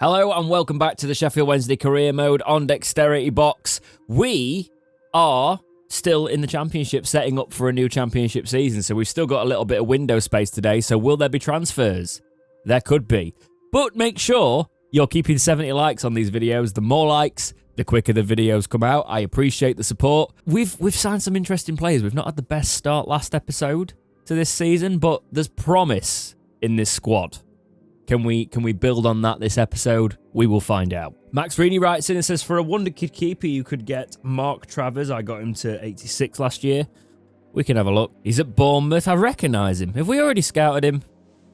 Hello and welcome back to the Sheffield Wednesday career mode on Dexterity Box. We are still in the championship, setting up for a new championship season, so we've still got a little bit of window space today. So will there be transfers? There could be. But make sure you're keeping 70 likes on these videos. The more likes, the quicker the videos come out. I appreciate the support. We've signed some interesting players. We've not had the best start last episode to this season, but there's promise in this squad. Can we build on that this episode? We will find out. Max Reaney writes in and says, for a wonder kid keeper, you could get Mark Travers. I got him to 86 last year. We can have a look. He's at Bournemouth. I recognise him. Have we already scouted him?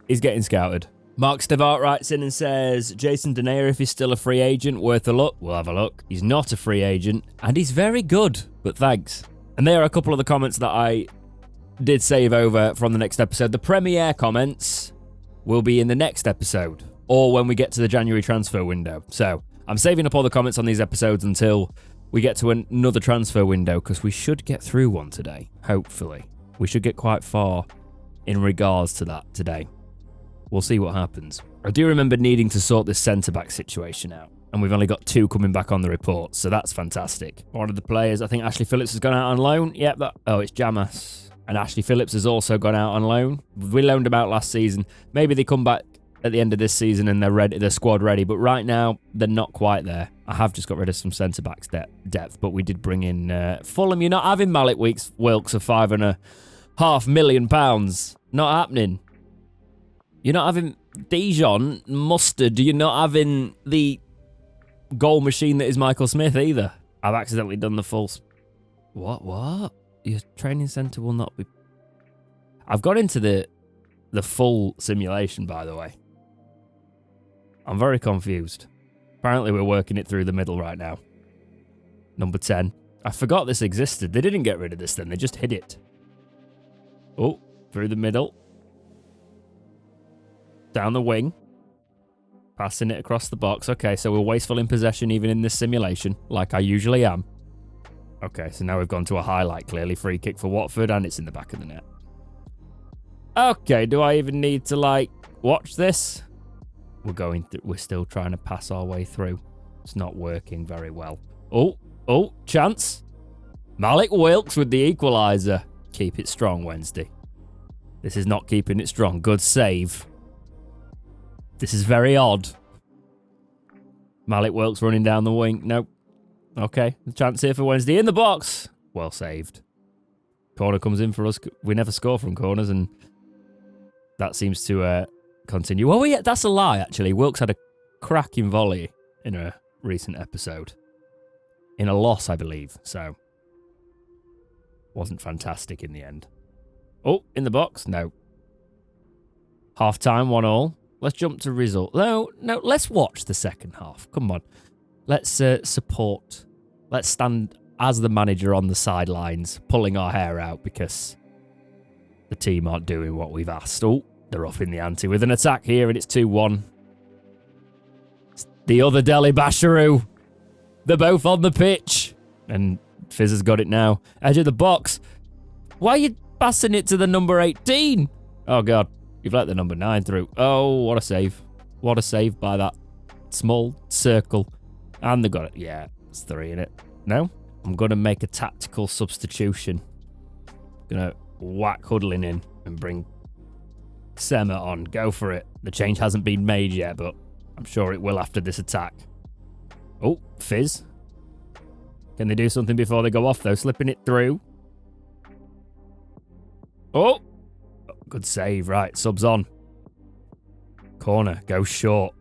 He's getting scouted. Mark Stavart writes in and says, Jason Denayer, if he's still a free agent, worth a look. We'll have a look. He's not a free agent, and he's very good, but thanks. And there are a couple of the comments that I did save over from the next episode. The premiere comments will be in the next episode, or when we get to the January transfer window. So I'm saving up all the comments on these episodes until we get to another transfer window, because we should get through one today, hopefully. We should get quite far in regards to that today. We'll see what happens. I do remember needing to sort this centre-back situation out, and we've only got 2 coming back on the report, so that's fantastic. One of the players, I think Ashley Phillips has gone out on loan. Yep, it's Jamas. And Ashley Phillips has also gone out on loan. We loaned him out last season. Maybe they come back at the end of this season and they're ready, they're squad ready. But right now, they're not quite there. I have just got rid of some centre-backs depth, but we did bring in Fulham. You're not having Malik Wilkes of £5.5 million. Not happening. You're not having Dijon Mustard. You're not having the goal machine that is Michael Smith either. I've accidentally done the full... What? Your training centre will not be... I've got into the full simulation, by the way. I'm very confused. Apparently we're working it through the middle right now. Number 10. I forgot this existed. They didn't get rid of this then. They just hid it. Oh, through the middle. Down the wing. Passing it across the box. Okay, so we're wasteful in possession even in this simulation, like I usually am. Okay, so now we've gone to a highlight, clearly. Free kick for Watford, and it's in the back of the net. Okay, do I even need to, watch this? We're still trying to pass our way through. It's not working very well. Oh, chance. Malik Wilkes with the equaliser. Keep it strong, Wednesday. This is not keeping it strong. Good save. This is very odd. Malik Wilkes running down the wing. Nope. Okay, the chance here for Wednesday in the box. Well saved. Corner comes in for us. We never score from corners, and that seems to continue. Oh, yeah, that's a lie, actually. Wilkes had a cracking volley in a recent episode. In a loss, I believe, so wasn't fantastic in the end. Oh, in the box? No. Half-time, 1-1. Let's jump to result. No, let's watch the second half. Come on. Let's support. Let's stand as the manager on the sidelines, pulling our hair out because the team aren't doing what we've asked. Oh, they're up in the ante with an attack here, and it's 2-1. It's the other Deli Basharu. They're both on the pitch. And Fizz has got it now. Edge of the box. Why are you passing it to the number 18? Oh, God. You've let the number 9 through. Oh, what a save. What a save by that small circle. And they got it. Yeah, it's 3 in it. No? I'm going to make a tactical substitution. Going to whack Hudlin in and bring Sema on. Go for it. The change hasn't been made yet, but I'm sure it will after this attack. Oh, Fizz. Can they do something before they go off, though? Slipping it through. Oh! Good save. Right, subs on. Corner. Goes short.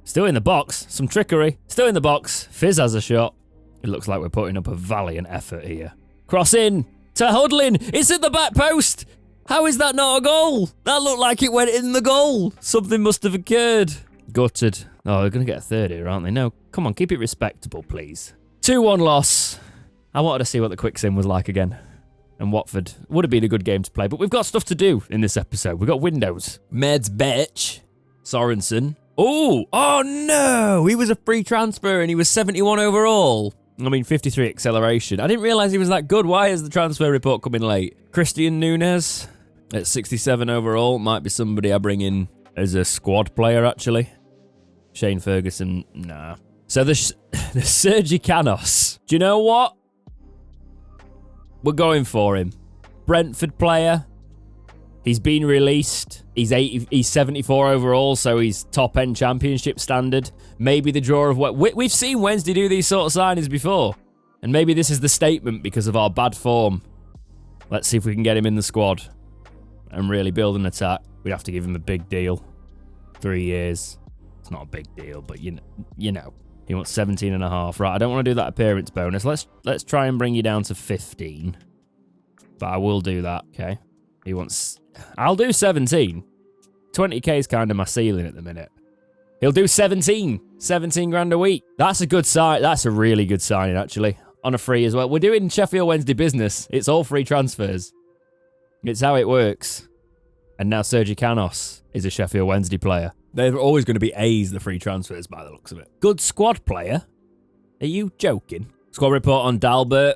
Still in the box. Some trickery. Still in the box. Fizz has a shot. It looks like we're putting up a valiant effort here. Cross in to Hudlin. It's at the back post. How is that not a goal? That looked like it went in the goal. Something must have occurred. Gutted. Oh, they're going to get a third here, aren't they? No, come on, keep it respectable, please. 2-1 loss. I wanted to see what the quick sim was like again. And Watford would have been a good game to play, but we've got stuff to do in this episode. We've got windows. Meds Betch. Sorensen. Oh no! He was a free transfer and he was 71 overall. I mean, 53 acceleration. I didn't realise he was that good. Why is the transfer report coming late? Christian Nunez at 67 overall. Might be somebody I bring in as a squad player, actually. Shane Ferguson, nah. So the Sergi Canos. Do you know what? We're going for him. Brentford player. He's been released. He's 74 overall, so he's top-end championship standard. Maybe the draw of what... We've seen Wednesday do these sort of signings before. And maybe this is the statement because of our bad form. Let's see if we can get him in the squad and really build an attack. We'd have to give him a big deal. 3 years. It's not a big deal, but you know. He wants 17.5. Right, I don't want to do that appearance bonus. Let's try and bring you down to 15. But I will do that, okay? He wants... I'll do 17. 20k is kind of my ceiling at the minute. He'll do 17. 17 grand a week. That's a good sign. That's a really good signing, actually. On a free as well. We're doing Sheffield Wednesday business. It's all free transfers. It's how it works. And now Sergi Canos is a Sheffield Wednesday player. They're always going to be A's, the free transfers, by the looks of it. Good squad player? Are you joking? Squad report on Dalbert.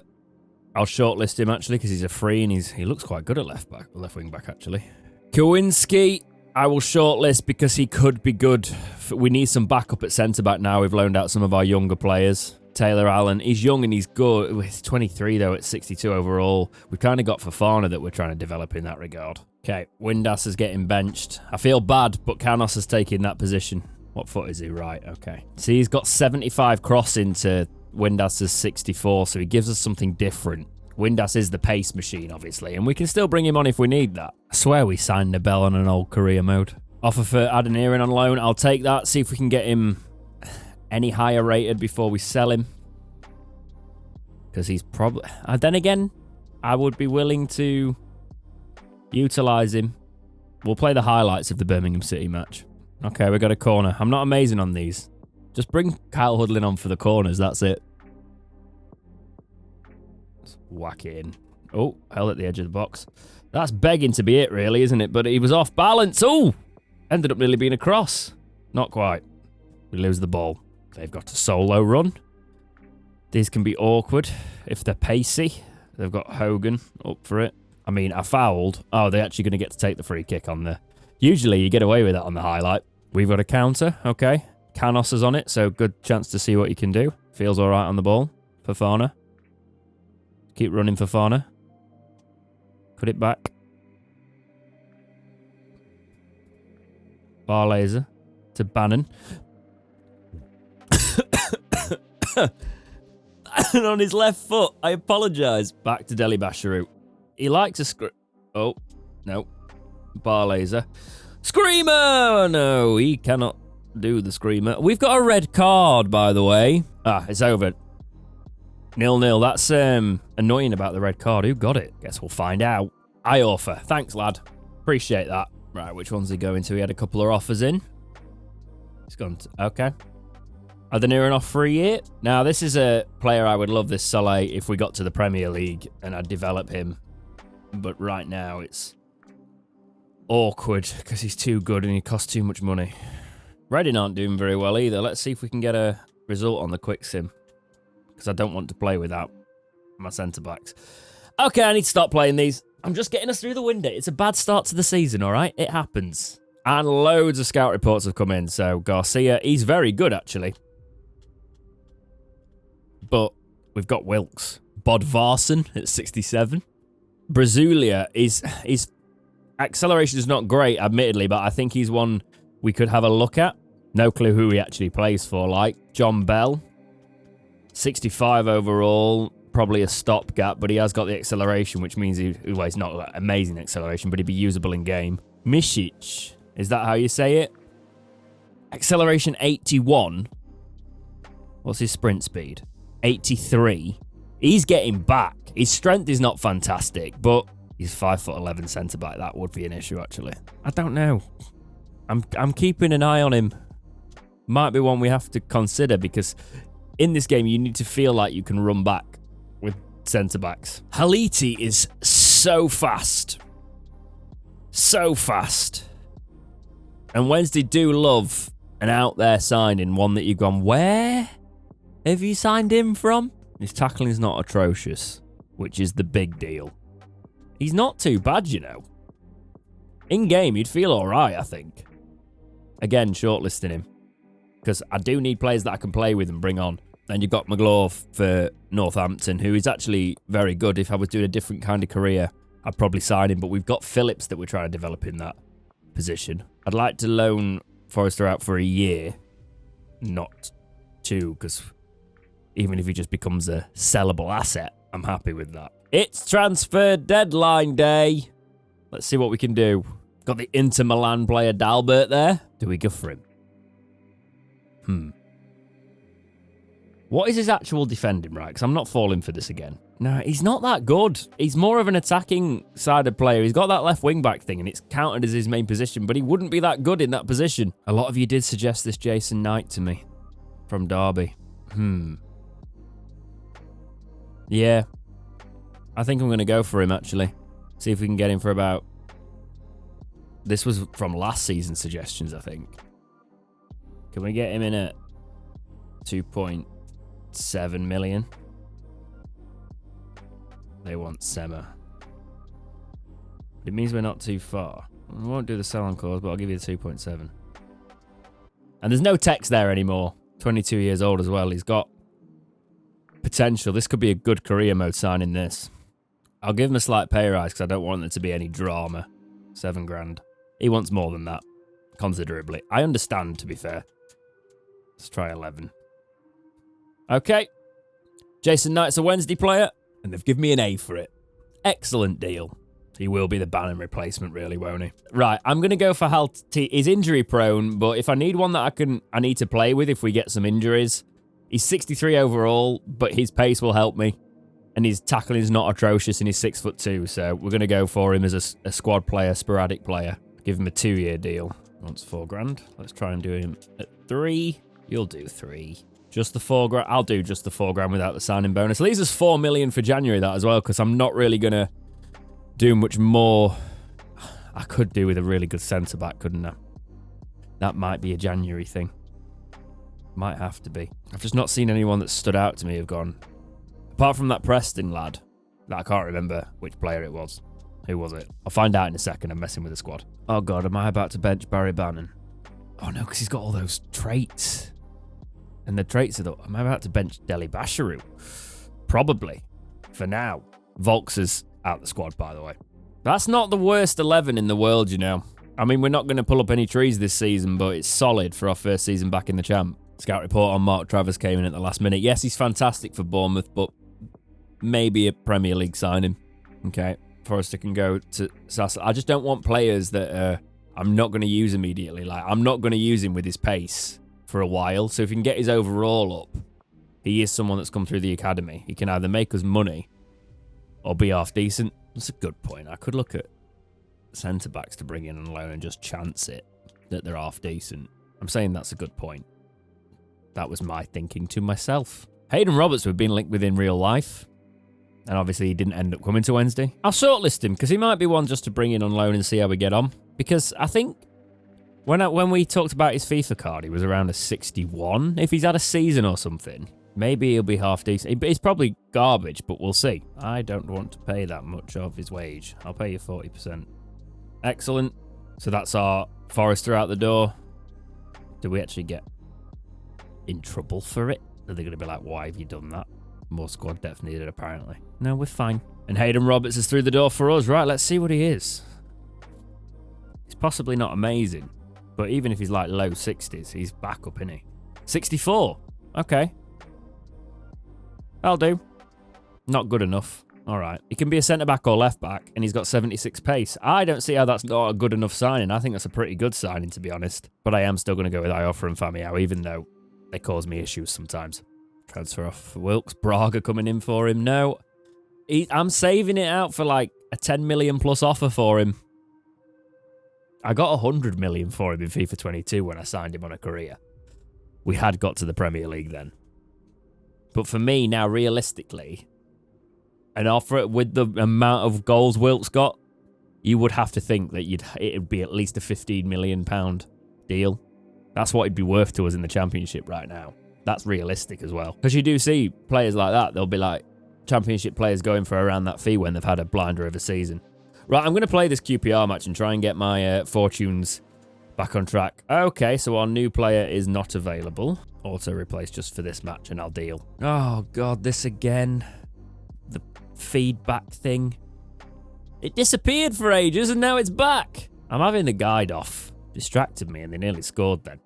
I'll shortlist him, actually, because he's a free, and he looks quite good at left wing back, actually. Kowinski, I will shortlist because he could be good. We need some backup at centre-back now. We've loaned out some of our younger players. Taylor Allen, he's young and he's good. He's 23, though, at 62 overall. We've kind of got Fofana that we're trying to develop in that regard. Okay, Windass is getting benched. I feel bad, but Canos has taken that position. What foot is he? Right, okay. See, he's got 75 crossing to Windass's 64, so he gives us something different. Windass is the pace machine, obviously, and we can still bring him on if we need that. I swear we signed Nabel on an old career mode. Offer for Adeniran on loan. I'll take that, see if we can get him any higher rated before we sell him. Because he's probably... then again, I would be willing to utilise him. We'll play the highlights of the Birmingham City match. Okay, we got a corner. I'm not amazing on these. Just bring Kyle Hudlin on for the corners, that's it. Let's whack it in. Oh, held at the edge of the box. That's begging to be it, really, isn't it? But he was off balance. Oh! Ended up nearly being a cross. Not quite. We lose the ball. They've got a solo run. These can be awkward if they're pacey. They've got Hogan up for it. I mean, I fouled. Oh, they're actually going to get to take the free kick on there. Usually you get away with that on the highlight. We've got a counter. Okay. Canos is on it, so good chance to see what he can do. Feels all right on the ball. Fofana. Keep running, Fofana. Put it back. Bar laser to Bannon. And on his left foot. I apologise. Back to Deli Basharu. He likes a Oh, no. Bar laser. Screamer! Oh, no, he cannot do the screamer. We've got a red card, by the way. Ah, it's over. 0-0. That's annoying about the red card. Who got it? Guess we'll find out. I offer. Thanks, lad. Appreciate that. Right, which one's he going to? He had a couple of offers in. He's gone to... Okay. Are they near enough for a year? Now, this is a player I would love, this Saleh, if we got to the Premier League and I'd develop him. But right now, it's awkward because he's too good and he costs too much money. Reading aren't doing very well either. Let's see if we can get a result on the quick sim. Because I don't want to play without my centre-backs. Okay, I need to stop playing these. I'm just getting us through the window. It's a bad start to the season, all right? It happens. And loads of scout reports have come in. So Garcia, he's very good, actually. But we've got Wilkes. Bodvarsson at 67. Brazulia is... His acceleration is not great, admittedly, but I think he's one we could have a look at. No clue who he actually plays for, like. John Bell. 65 overall. Probably a stopgap, but he has got the acceleration, which means well, he's not amazing acceleration, but he'd be usable in game. Misic. Is that how you say it? Acceleration 81. What's his sprint speed? 83. He's getting back. His strength is not fantastic, but he's 5'11" centre-back. That would be an issue, actually. I don't know. I'm keeping an eye on him. Might be one we have to consider, because in this game, you need to feel like you can run back with centre-backs. Haliti is so fast. So fast. And Wednesday do love an out-there signing, one that you've gone, where have you signed him from? His tackling is not atrocious, which is the big deal. He's not too bad, you know. In game, you'd feel all right, I think. Again, shortlisting him. because I do need players that I can play with and bring on. And you've got McGlaw for Northampton, who is actually very good. If I was doing a different kind of career, I'd probably sign him. But we've got Phillips that we're trying to develop in that position. I'd like to loan Forrester out for a year, not 2, because even if he just becomes a sellable asset, I'm happy with that. It's transfer deadline day. Let's see what we can do. Got the Inter Milan player Dalbert there. Do we go for him? What is his actual defending, right? Because I'm not falling for this again. No, he's not that good. He's more of an attacking-sided player. He's got that left wing-back thing, and it's counted as his main position, but he wouldn't be that good in that position. A lot of you did suggest this Jason Knight to me from Derby. Yeah. I think I'm going to go for him, actually. See if we can get him for about... This was from last season's suggestions, I think. Can we get him in at 2.7 million? They want Sema. It means we're not too far. I won't do the sell-on clause, but I'll give you the 2.7. And there's no text there anymore. 22 years old as well. He's got potential. This could be a good career mode signing this. I'll give him a slight pay rise because I don't want there to be any drama. 7 grand. He wants more than that. Considerably. I understand, to be fair. Let's try 11. Okay. Jason Knight's a Wednesday player, and they've given me an A for it. Excellent deal. He will be the Bannon replacement, really, won't he? Right, I'm going to go for Halti. He's injury prone, but if I need one that I need to play with if we get some injuries. He's 63 overall, but his pace will help me. And his tackling is not atrocious, and he's 6'2", so we're going to go for him as a squad player, sporadic player. Give him a 2-year deal. Wants 4 grand. Let's try and do him at 3. You'll do 3. Just the 4 grand. I'll do just the 4 grand without the signing bonus. Leaves us 4 million for January, that as well, because I'm not really going to do much more. I could do with a really good centre-back, couldn't I? That might be a January thing. Might have to be. I've just not seen anyone that stood out to me have gone. Apart from that Preston lad, that I can't remember which player it was. Who was it? I'll find out in a second. I'm messing with the squad. Oh, God, am I about to bench Barry Bannon? Oh, no, because he's got all those traits. And the traits are the... Am I about to bench Deli Basharu? Probably. For now. Volks is out the squad, by the way. That's not the worst 11 in the world, you know. I mean, we're not going to pull up any trees this season, but it's solid for our first season back in the champ. Scout report on Mark Travers came in at the last minute. Yes, he's fantastic for Bournemouth, but maybe a Premier League signing. Okay. Forrester can go to Sassel. I just don't want players that I'm not going to use immediately. Like, I'm not going to use him with his pace for a while. So if he can get his overall up, he is someone that's come through the academy. He can either make us money or be half decent. That's a good point. I could look at centre-backs to bring in on loan and just chance it that they're half decent. I'm saying that's a good point. That was my thinking to myself. Hayden Roberts, we've been linked with in real life. And obviously he didn't end up coming to Wednesday. I'll shortlist him because he might be one just to bring in on loan and see how we get on. Because I think when we talked about his FIFA card, he was around a 61. If he's had a season or something, maybe he'll be half decent. It's probably garbage, but we'll see. I don't want to pay that much of his wage. I'll pay you 40%. Excellent. So that's our Forrester out the door. Do we actually get in trouble for it? Are they going to be like, why have you done that? More squad depth needed, apparently. No, we're fine. And Hayden Roberts is through the door for us. Right, let's see what he is. He's possibly not amazing, but even if he's like low 60s, he's back up, isn't he? 64. Okay. That'll do. Not good enough. All right. He can be a centre-back or left-back, and he's got 76 pace. I don't see how that's not a good enough signing. I think that's a pretty good signing, to be honest. But I am still going to go with Ioffa and Famiao, even though they cause me issues sometimes. Transfer off Wilkes. Braga coming in for him. No. I'm saving it out for like a 10 million plus offer for him. I got 100 million for him in FIFA 22 when I signed him on a career. We had got to the Premier League then. But for me now, realistically, an offer with the amount of goals Wilkes got, you would have to think that it'd be at least a £15 million deal. That's what it'd be worth to us in the Championship right now. That's realistic as well. Because you do see players like that. They'll be like Championship players going for around that fee when they've had a blinder of a season. Right, I'm going to play this QPR match and try and get my fortunes Back on track. Okay, so our new player is not available. Auto replace just for this match and I'll deal. Oh, God, this again. The feedback thing. It disappeared for ages and now it's back. I'm having the guide off. Distracted me and they nearly scored then.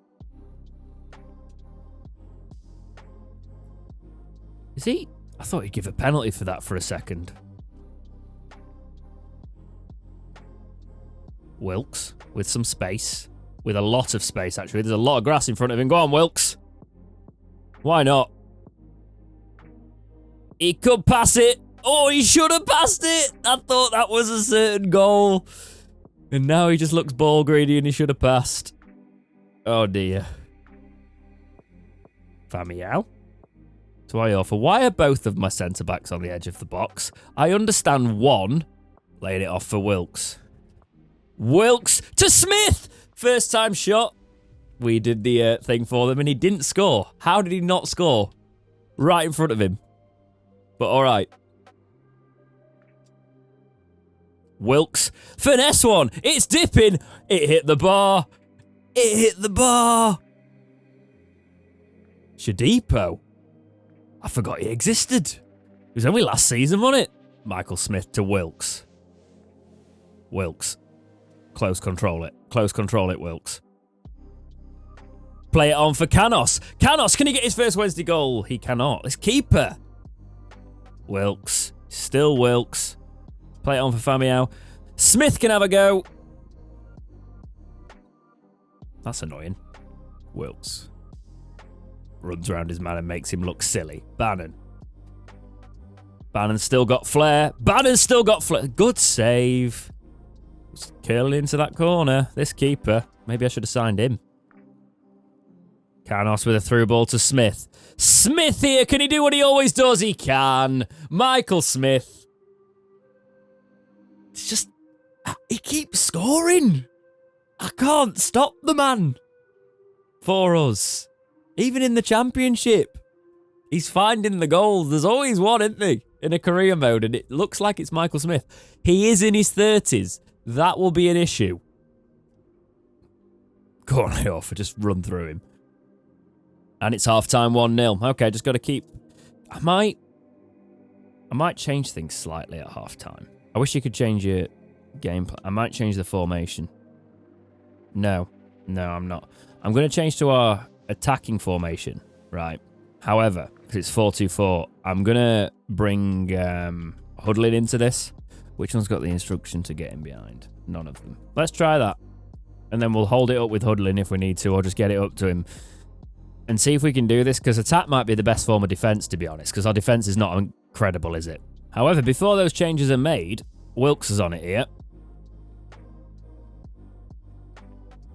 Is he? I thought he'd give a penalty for that for a second. Wilkes with some space. With a lot of space, actually. There's a lot of grass in front of him. Go on, Wilkes. Why not? He could pass it. Oh, he should have passed it. I thought that was a certain goal. And now he just looks ball greedy and he should have passed. Oh, dear. Famiao. To Iorfa. Why are both of my centre-backs on the edge of the box? I understand one. Laying it off for Wilkes. Wilkes to Smith! First time shot. We did the thing for them and he didn't score. How did he not score? Right in front of him. But all right. Wilkes. Finesse one. It's dipping. It hit the bar. It hit the bar. Shadipo. I forgot he existed. It was only last season, wasn't it? Michael Smith to Wilkes. Wilkes. Close control it. Close control it, Wilkes. Play it on for Canos. Canos, can he get his first Wednesday goal? He cannot. It's keeper. Wilkes. Still Wilkes. Play it on for Famiao. Smith can have a go. That's annoying. Wilkes. Runs around his man and makes him look silly. Bannon. Bannon's still got flair. Bannon's still got flair. Good save. Curling into that corner. This keeper. Maybe I should have signed him. Canos with a through ball to Smith. Smith here. Can he do what he always does? He can. Michael Smith. It's just... he keeps scoring. I can't stop the man. For us. Even in the championship. He's finding the goals. There's always one, isn't there? In a career mode. And it looks like it's Michael Smith. He is in his 30s. That will be an issue. Go on, Iorfa, just run through him. And it's half-time 1-0. Okay, just got to keep... I might change things slightly at half-time. I wish you could change your gameplay. I might change the formation. No, I'm not. I'm going to change to our attacking formation, right? However, because it's 4-2-4, I'm going to bring Hudlin into this. Which one's got the instruction to get in behind? None of them. Let's try that. And then we'll hold it up with Hudlin if we need to, or just get it up to him. And see if we can do this, because attack might be the best form of defence, to be honest, because our defence is not incredible, is it? However, before those changes are made, Wilkes is on it here.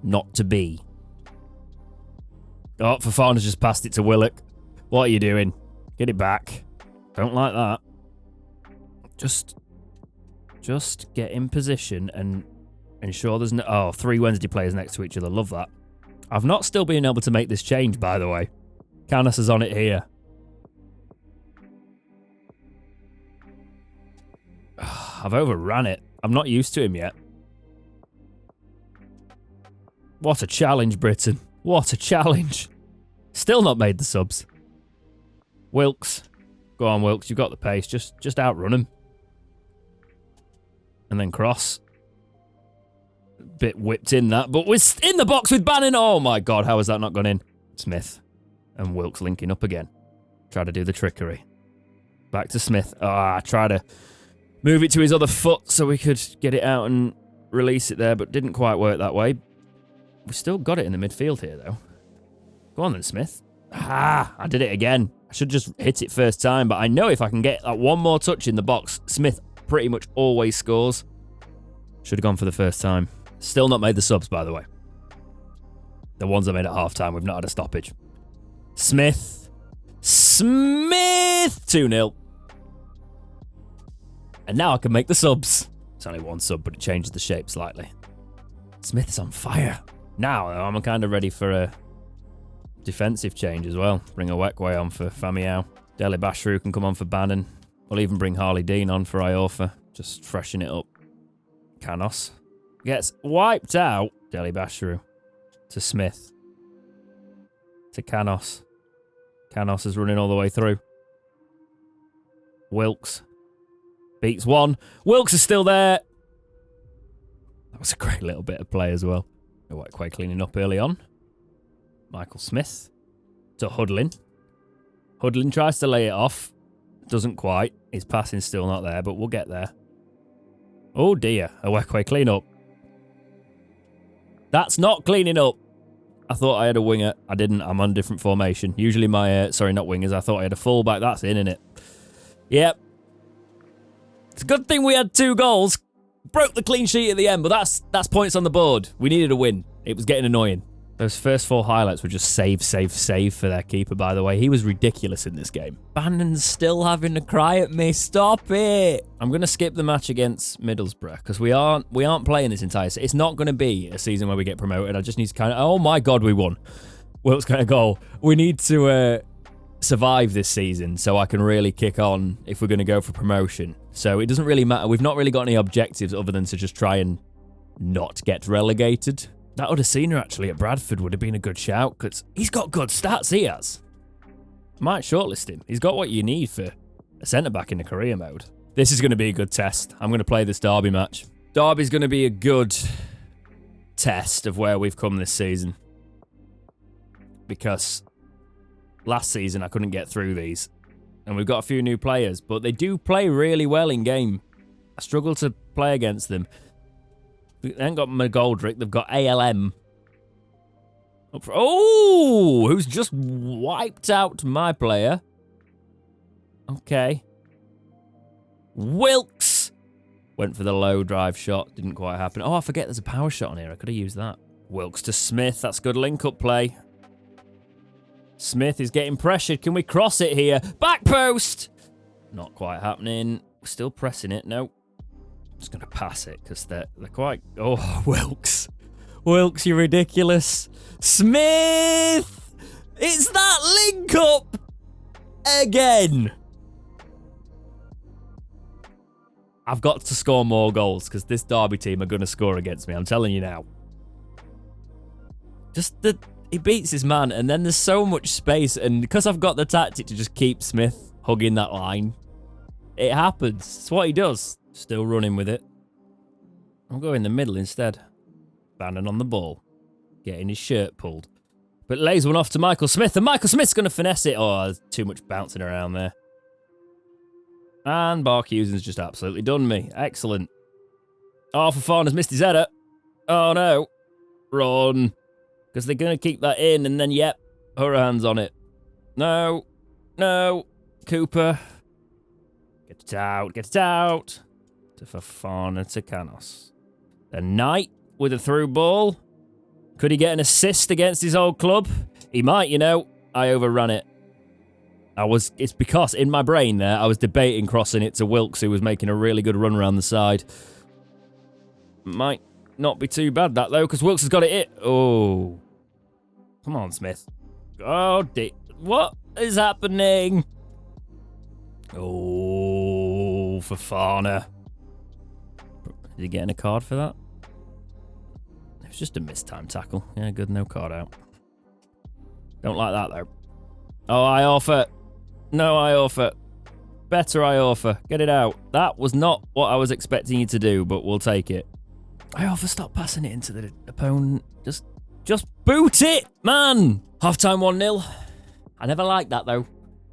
Not to be. Oh, Fofana's just passed it to Willock. What are you doing? Get it back. Don't like that. Just get in position and ensure there's no... Oh, 3 Wednesday players next to each other. Love that. I've not still been able to make this change, by the way. Canis is on it here. I've overran it. I'm not used to him yet. What a challenge, Britain. What a challenge. Still not made the subs. Wilkes. Go on, Wilkes. You've got the pace. Just outrun him. And then cross. Bit whipped in that, but we're in the box with Bannon. Oh my God, how has that not gone in? Smith and Wilkes linking up again. Try to do the trickery. Back to Smith. Try to move it to his other foot so we could get it out and release it there, but didn't quite work that way. We still got it in the midfield here, though. Go on then, Smith. I did it again. I should just hit it first time, but I know if I can get that one more touch in the box, Smith pretty much always scores. Should have gone for the first time. Still not made the subs, by the way. The ones I made at half-time, we've not had a stoppage. Smith. 2-0. And now I can make the subs. It's only one sub, but it changes the shape slightly. Smith's on fire. Now, I'm kind of ready for a defensive change as well. Bring a Wekwe on for Famiao. Dele Bashru can come on for Bannon. We'll even bring Harley Dean on for Iorfa. Just freshen it up. Canos gets wiped out. Dele Bashru. to Smith. To Canos. Canos is running all the way through. Wilkes. Beats one. Wilkes is still there. That was a great little bit of play as well. Quite cleaning up early on. Michael Smith. To Hudlin. Hudlin tries to lay it off. Doesn't quite. His passing's still not there, but we'll get there. Oh dear. Awekwe, clean up. That's not cleaning up. I thought I had a winger. I didn't. I'm on a different formation. Usually my... sorry, not wingers. I thought I had a fullback. That's in, innit? Yep. It's a good thing we had 2 goals. Broke the clean sheet at the end, but that's points on the board. We needed a win. It was getting annoying. Those first 4 highlights were just save for their keeper, by the way. He was ridiculous in this game. Bannon's still having a cry at me. Stop it. I'm going to skip the match against Middlesbrough because we aren't playing this entire season. It's not going to be a season where we get promoted. I just need to kind of... Oh, my God, we won. Wilkes got a goal. We need to survive this season so I can really kick on if we're going to go for promotion. So it doesn't really matter. We've not really got any objectives other than to just try and not get relegated. That Odesina actually at Bradford would have been a good shout because he's got good stats, he has. Might shortlist him. He's got what you need for a centre-back in the career mode. This is going to be a good test. I'm going to play this Derby match. Derby's going to be a good test of where we've come this season. Because last season I couldn't get through these. And we've got a few new players, but they do play really well in game. I struggle to play against them. They ain't got McGoldrick. They've got ALM. Oh, who's just wiped out my player. Okay. Wilkes. Went for the low drive shot. Didn't quite happen. Oh, I forget there's a power shot on here. I could have used that. Wilkes to Smith. That's good link-up play. Smith is getting pressured. Can we cross it here? Back post. Not quite happening. We're still pressing it. No. Just going to pass it because they're quite... Oh, Wilkes. Wilkes, you're ridiculous. Smith! It's that link up again. I've got to score more goals because this Derby team are going to score against me. I'm telling you now. Just the... He beats his man and then there's so much space and because I've got the tactic to just keep Smith hugging that line, it happens. It's what he does. Still running with it. I'll go in the middle instead. Bannon on the ball. Getting his shirt pulled. But lays one off to Michael Smith and Michael Smith's going to finesse it. Oh, there's too much bouncing around there. And Barkhausen's just absolutely done me. Excellent. Oh, Fofana's missed his header. Oh no. Run. Because they're going to keep that in and then, yep, her hands on it. No. No. Cooper. Get it out. Get it out. To Fofana, to Canos. Then Knight with a through ball. Could he get an assist against his old club? He might, you know. I overran it. It's because in my brain there, I was debating crossing it to Wilkes, who was making a really good run around the side. Might not be too bad, that, though, because Wilkes has got it. Oh. Come on, Smith. Oh, what is happening? Oh, Fofana. Is he getting a card for that? It was just a mistime tackle. Yeah, good, no card out. Don't like that, though. Oh, I offer. No, I offer. Better I offer. Get it out. That was not what I was expecting you to do, but we'll take it. I offer, stop passing it into the opponent. Just boot it, man. Half-time 1-0. I never like that, though,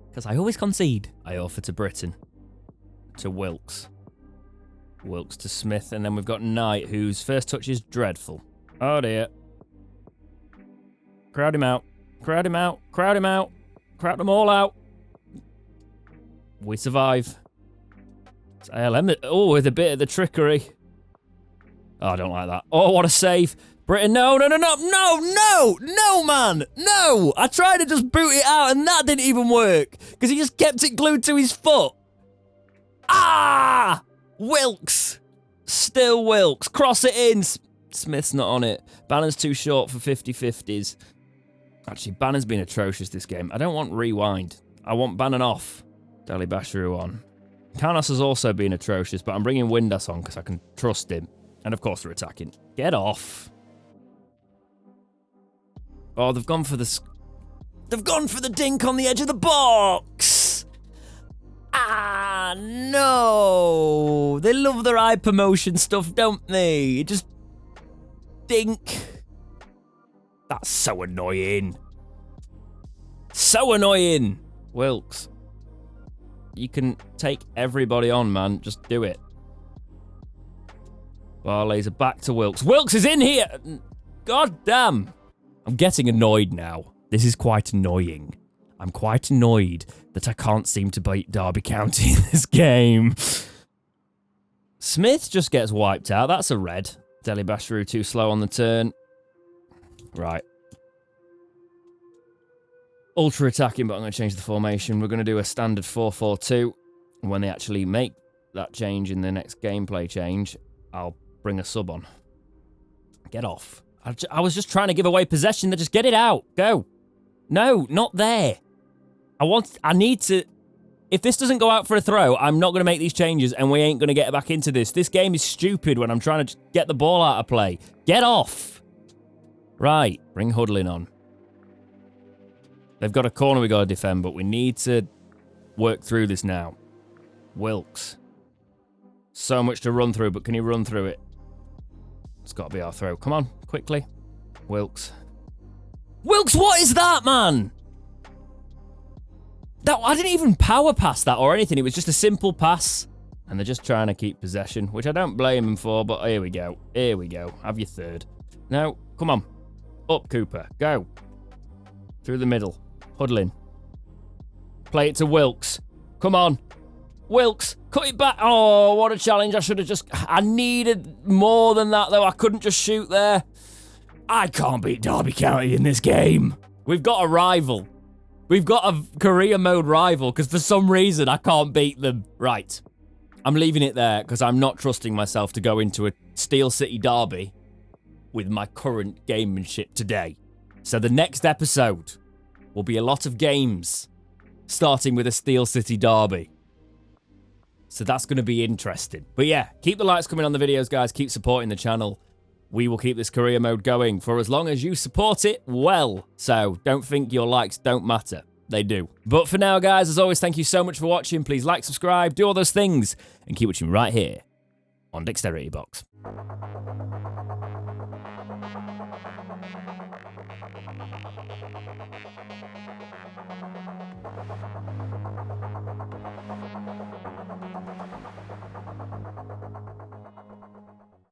because I always concede. I offer to Britton. To Wilkes. Wilkes to Smith, and then we've got Knight, whose first touch is dreadful. Oh, dear. Crowd him out. Crowd him out. Crowd him out. Crowd them all out. We survive. It's ALM. Oh, with a bit of the trickery. Oh, I don't like that. Oh, what a save. Britton, no, man. No. I tried to just boot it out and that didn't even work because he just kept it glued to his foot. Ah! Wilkes. Still Wilkes. Cross it in. Smith's not on it. Bannon's too short for 50-50s. Actually, Bannon's been atrocious this game. I don't want rewind. I want Bannon off. Dali Basharu on. Canos has also been atrocious, but I'm bringing Windass on because I can trust him. And of course, they're attacking. Get off. Oh, they've gone for the... They've gone for the dink on the edge of the box! Ah, no! They love their hypermotion stuff, don't they? Just... dink. That's so annoying. So annoying! Wilkes. You can take everybody on, man. Just do it. Barley's back to Wilkes. Wilkes is in here! God damn! I'm getting annoyed now. This is quite annoying. I'm quite annoyed that I can't seem to beat Derby County in this game. Smith just gets wiped out. That's a red. Deli Basharu too slow on the turn. Right. Ultra attacking, but I'm going to change the formation. We're going to do a standard 4-4-2. And when they actually make that change in the next gameplay change, I'll bring a sub on. Get off. I was just trying to give away possession. Just get it out. Go. No, not there. I need to... If this doesn't go out for a throw, I'm not going to make these changes and we ain't going to get back into this. This game is stupid when I'm trying to get the ball out of play. Get off. Right. Bring Hudlin on. They've got a corner we got to defend, but we need to work through this now. Wilkes. So much to run through, but can he run through it? It's got to be our throw. Come on, quickly. Wilkes. Wilkes, what is that, man? I didn't even power pass that or anything. It was just a simple pass. And they're just trying to keep possession, which I don't blame them for, but here we go. Here we go. Have your third. No, come on. Up, Cooper. Go. Through the middle. Hudlin. Play it to Wilkes. Come on. Wilkes. Cut it back. Oh, what a challenge. I needed more than that, though. I couldn't just shoot there. I can't beat Derby County in this game. We've got a rival. We've got a career mode rival because for some reason I can't beat them. Right. I'm leaving it there because I'm not trusting myself to go into a Steel City derby with my current gamemanship today. So the next episode will be a lot of games starting with a Steel City derby. So that's going to be interesting. But yeah, keep the likes coming on the videos, guys. Keep supporting the channel. We will keep this career mode going for as long as you support it well. So don't think your likes don't matter. They do. But for now, guys, as always, thank you so much for watching. Please like, subscribe, do all those things, and keep watching right here on Dexterity Box.